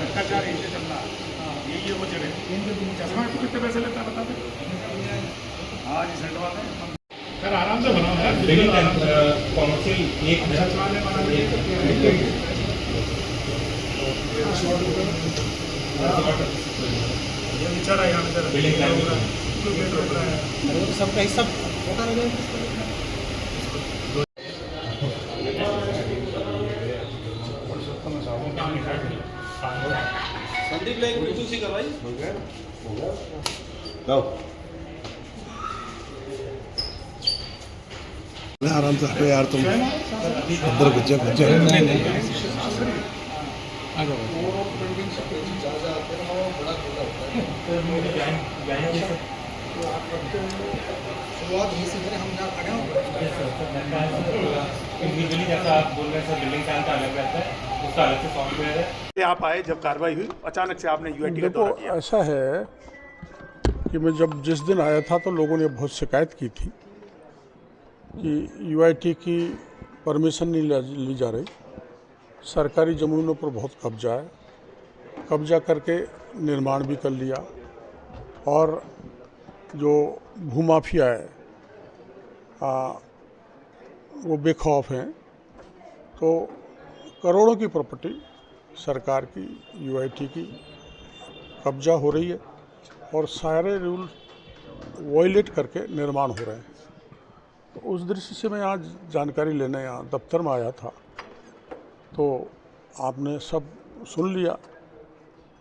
भ्रष्टाचार ऐसे चल रहा ये वो जगह चश्मा कितने पैसे लेता है बता दे। हाँ जी सेट वाले सर आराम से बनाओ यार कॉमर्शियल एक वाले बना ये बेचारा यहाँ पे बिल्डिंग सबका हिस्सा होता रहेगा। संदीप लाइन वीडियो सी करवाई हो गया आराम से हटो यार तुम अंदर बच्चे आप आए जब कार्रवाई हुई अचानक से आपने यूआईटी का दौरा किया। ऐसा है कि मैं जब जिस दिन आया था तो लोगों ने बहुत शिकायत की थी कि यूआईटी की परमिशन नहीं ली जा रही, सरकारी ज़मीनों पर बहुत कब्जा है, कब्जा करके निर्माण भी कर लिया और जो भूमाफिया है वो बेखौफ हैं। तो करोड़ों की प्रॉपर्टी सरकार की यूआईटी की कब्जा हो रही है और सारे रूल वायलेट करके निर्माण हो रहे हैं। तो उस दृष्टि से मैं आज जानकारी लेने यहाँ दफ्तर में आया था तो आपने सब सुन लिया।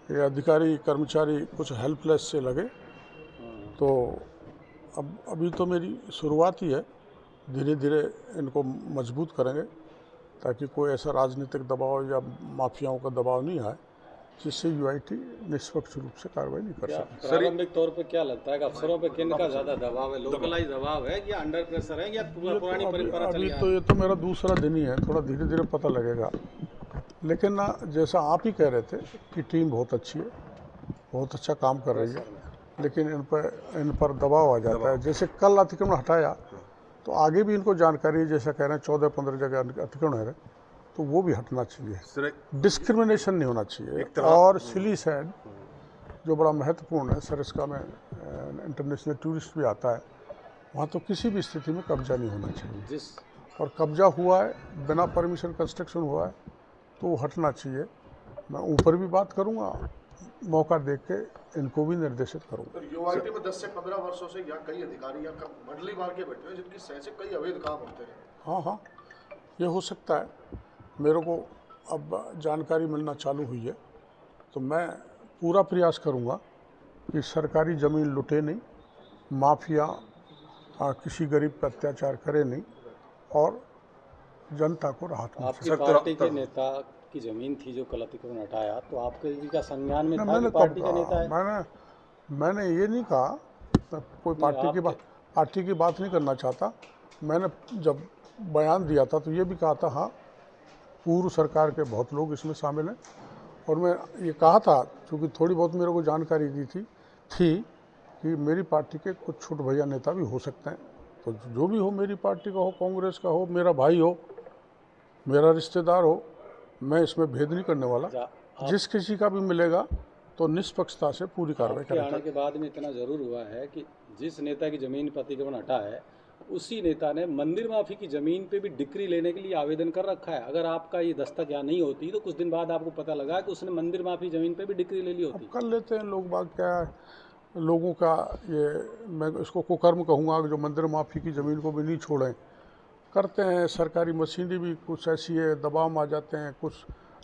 ये अधिकारी कर्मचारी कुछ हेल्पलेस से लगे, तो अब अभी तो मेरी शुरुआत ही है, धीरे धीरे इनको मजबूत करेंगे ताकि कोई ऐसा राजनीतिक दबाव या माफियाओं का दबाव नहीं आए जिससे यूआईटी निष्पक्ष रूप से कार्रवाई नहीं कर सके। प्रारंभिक तौर पे क्या लगता है कि अफसरों पे किन का ज़्यादा दबाव है, लोकलाइज दबाव है या अंडर प्रेशर है या पुरानी परंपरा चली आ रही है? तो ये तो मेरा दूसरा दिन ही है, थोड़ा धीरे धीरे पता लगेगा। लेकिन ना जैसा आप ही कह रहे थे कि टीम बहुत अच्छी है, बहुत अच्छा काम कर रही है, लेकिन इन पर दबाव आ जाता है। जैसे कल अतिक्रमण हटाया तो आगे भी इनको जानकारी जैसा कह रहे हैं 14-15 जगह अतिक्रमण है तो वो भी हटना चाहिए, डिस्क्रिमिनेशन नहीं होना चाहिए। और सिली सैड जो बड़ा महत्वपूर्ण है, सरिस्का में इंटरनेशनल टूरिस्ट भी आता है, वहाँ तो किसी भी स्थिति में कब्जा नहीं होना चाहिए। और कब्जा हुआ है, बिना परमिशन कंस्ट्रक्शन हुआ है तो वो हटना चाहिए। मैं ऊपर भी बात करूँगा, मौका देख के इनको भी निर्देशित करूँगा। यूआईटी में 10 से 15 वर्षों से यहाँ कई अधिकारी यहाँ मंडली मार के बैठे हैं जिनकी सह से कई अवैध काम होते हैं। हाँ, ये हो सकता है। मेरे को अब जानकारी मिलना चालू हुई है तो मैं पूरा प्रयास करूँगा कि सरकारी ज़मीन लुटे नहीं, माफिया किसी गरीब पर अत्याचार करे नहीं और जनता को राहत मिले। आपकी पार्टी के नेता की ज़मीन थी जो कल अतिक्रमण हटाया, तो आपके का संज्ञान में था कि पार्टी का नेता है? मैंने ये नहीं कहा, कोई पार्टी की बात नहीं करना चाहता। मैंने जब बयान दिया था तो ये भी कहा था हाँ पूर्व सरकार के बहुत लोग इसमें शामिल हैं। और मैं ये कहा था क्योंकि थोड़ी बहुत मेरे को जानकारी दी थी कि मेरी पार्टी के कुछ छोटे भैया नेता भी हो सकते हैं। तो जो भी हो, मेरी पार्टी का हो, कांग्रेस का हो, मेरा भाई हो, मेरा रिश्तेदार हो, मैं इसमें भेद नहीं करने वाला। जिस किसी का भी मिलेगा तो निष्पक्षता से पूरी कार्रवाई करेंगे। आने के बाद में इतना ज़रूर हुआ है कि जिस नेता की ज़मीन पर अतिक्रमण हटा है उसी नेता ने मंदिर माफी की ज़मीन पे भी डिक्री लेने के लिए आवेदन कर रखा है। अगर आपका ये दस्तक यहाँ नहीं होती तो कुछ दिन बाद आपको पता लगा कि उसने मंदिर माफी ज़मीन पे भी डिक्री ले ली होती। कर लेते हैं लोग बात, क्या है लोगों का ये, मैं इसको कुकर्म कहूँगा जो मंदिर माफी की ज़मीन को भी नहीं छोड़ें, करते हैं। सरकारी मशीनरी भी कुछ ऐसी है, दबाव में आ जाते हैं, कुछ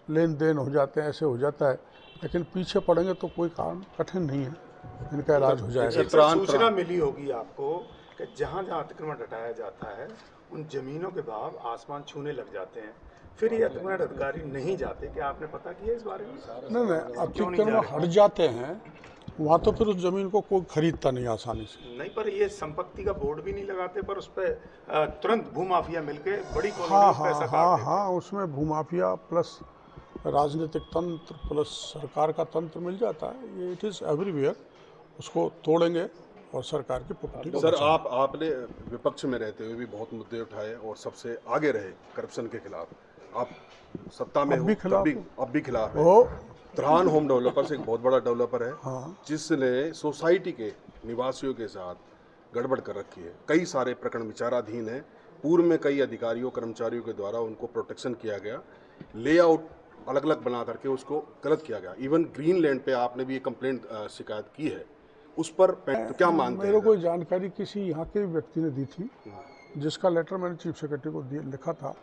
लेन देन हो जाते हैं, ऐसे हो जाता है। लेकिन पीछे पड़ेंगे तो कोई काम कठिन नहीं है, इनका इलाज हो जाएगा। सूचना मिली होगी आपको कि जहाँ जहाँ अतिक्रमण हटाया जाता है उन जमीनों के भाव आसमान छूने लग जाते हैं, फिर ये अतिक्रमण अधिकारी नहीं जाते। क्या आपने पता किया इस बारे में? नहीं, अतिक्रमण हट जाते हैं वहाँ तो फिर उस ज़मीन को कोई खरीदता नहीं आसानी से। नहीं, पर ये संपत्ति का बोर्ड भी नहीं लगाते, पर उस पर तुरंत भूमाफिया मिलके बड़ी पैसा काट देते हैं। उसमें भूमाफिया प्लस राजनीतिक तंत्र प्लस सरकार का तंत्र मिल जाता है। ये इट इज़ एवरीवेयर। उसको तोड़ेंगे और सरकार की प्रॉपर्टी को सर बचाएं। आपने विपक्ष में रहते हुए भी बहुत मुद्दे उठाए और सबसे आगे रहे करप्शन के खिलाफ। आप सत्ता में अब हो भी खिलाफ अब भी खिलाफ है। वो त्रान होम डेवलपर्स एक बहुत बड़ा डेवलपर है हाँ। जिसने सोसाइटी के निवासियों के साथ गड़बड़ कर रखी है। कई सारे प्रकरण विचाराधीन है। पूर्व में कई अधिकारियों कर्मचारियों के द्वारा उनको प्रोटेक्शन किया गया, लेआउट अलग अलग बना करके उसको गलत किया गया। इवन ग्रीन लैंड पे आपने भी ये कंप्लेंट शिकायत की है, उस पर तो क्या मानते मेरे हैं? को जानकारी किसी यहाँ के व्यक्ति ने दी थी, जिसका लेटर मैंने चीफ सेक्रेटरी को लिखा था।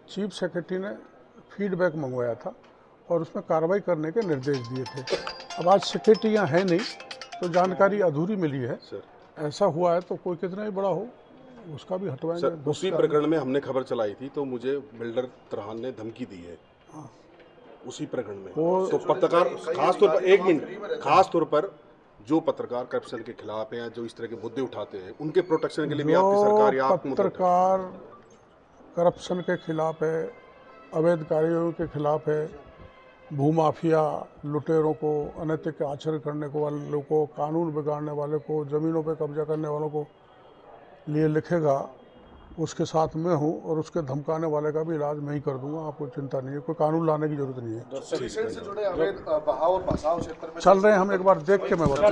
चीफ सेक्रेटरी ने फीडबैक मंगवाया था और उसमें कार्रवाई करने के निर्देश दिए थे। अब आज सेक्रेटरी यहाँ है नहीं तो जानकारी अधूरी मिली है। सर ऐसा हुआ है तो कोई कितना ही बड़ा हो उसका भी हटवाएंगे। सर उसी प्रकरण में हमने खबर चलाई थी तो मुझे बिल्डर त्रान ने धमकी दी है उसी प्रकरण में। तो पत्रकार खास तौर पर, एक मिनट, खास तौर पर जो पत्रकार करप्शन के खिलाफ हैं या जो इस तरह के मुद्दे उठाते हैं उनके प्रोटेक्शन के लिए भी आपकी सरकार या आप पत्रकार करप्शन के खिलाफ है, अवैध कार्यों के खिलाफ है, भूमाफिया लुटेरों को, अनैतिक आचरण करने को वालों को, कानून बिगाड़ने वाले को, ज़मीनों पर कब्जा करने वालों को लिए लिखेगा, उसके साथ मैं हूँ और उसके धमकाने वाले का भी इलाज मैं ही कर दूंगा। आपको चिंता नहीं है, कोई कानून लाने की जरूरत नहीं है। से जुड़े अवैध बहाव और बसाव क्षेत्र में चल रहे हैं हम, एक बार देख के मैं बता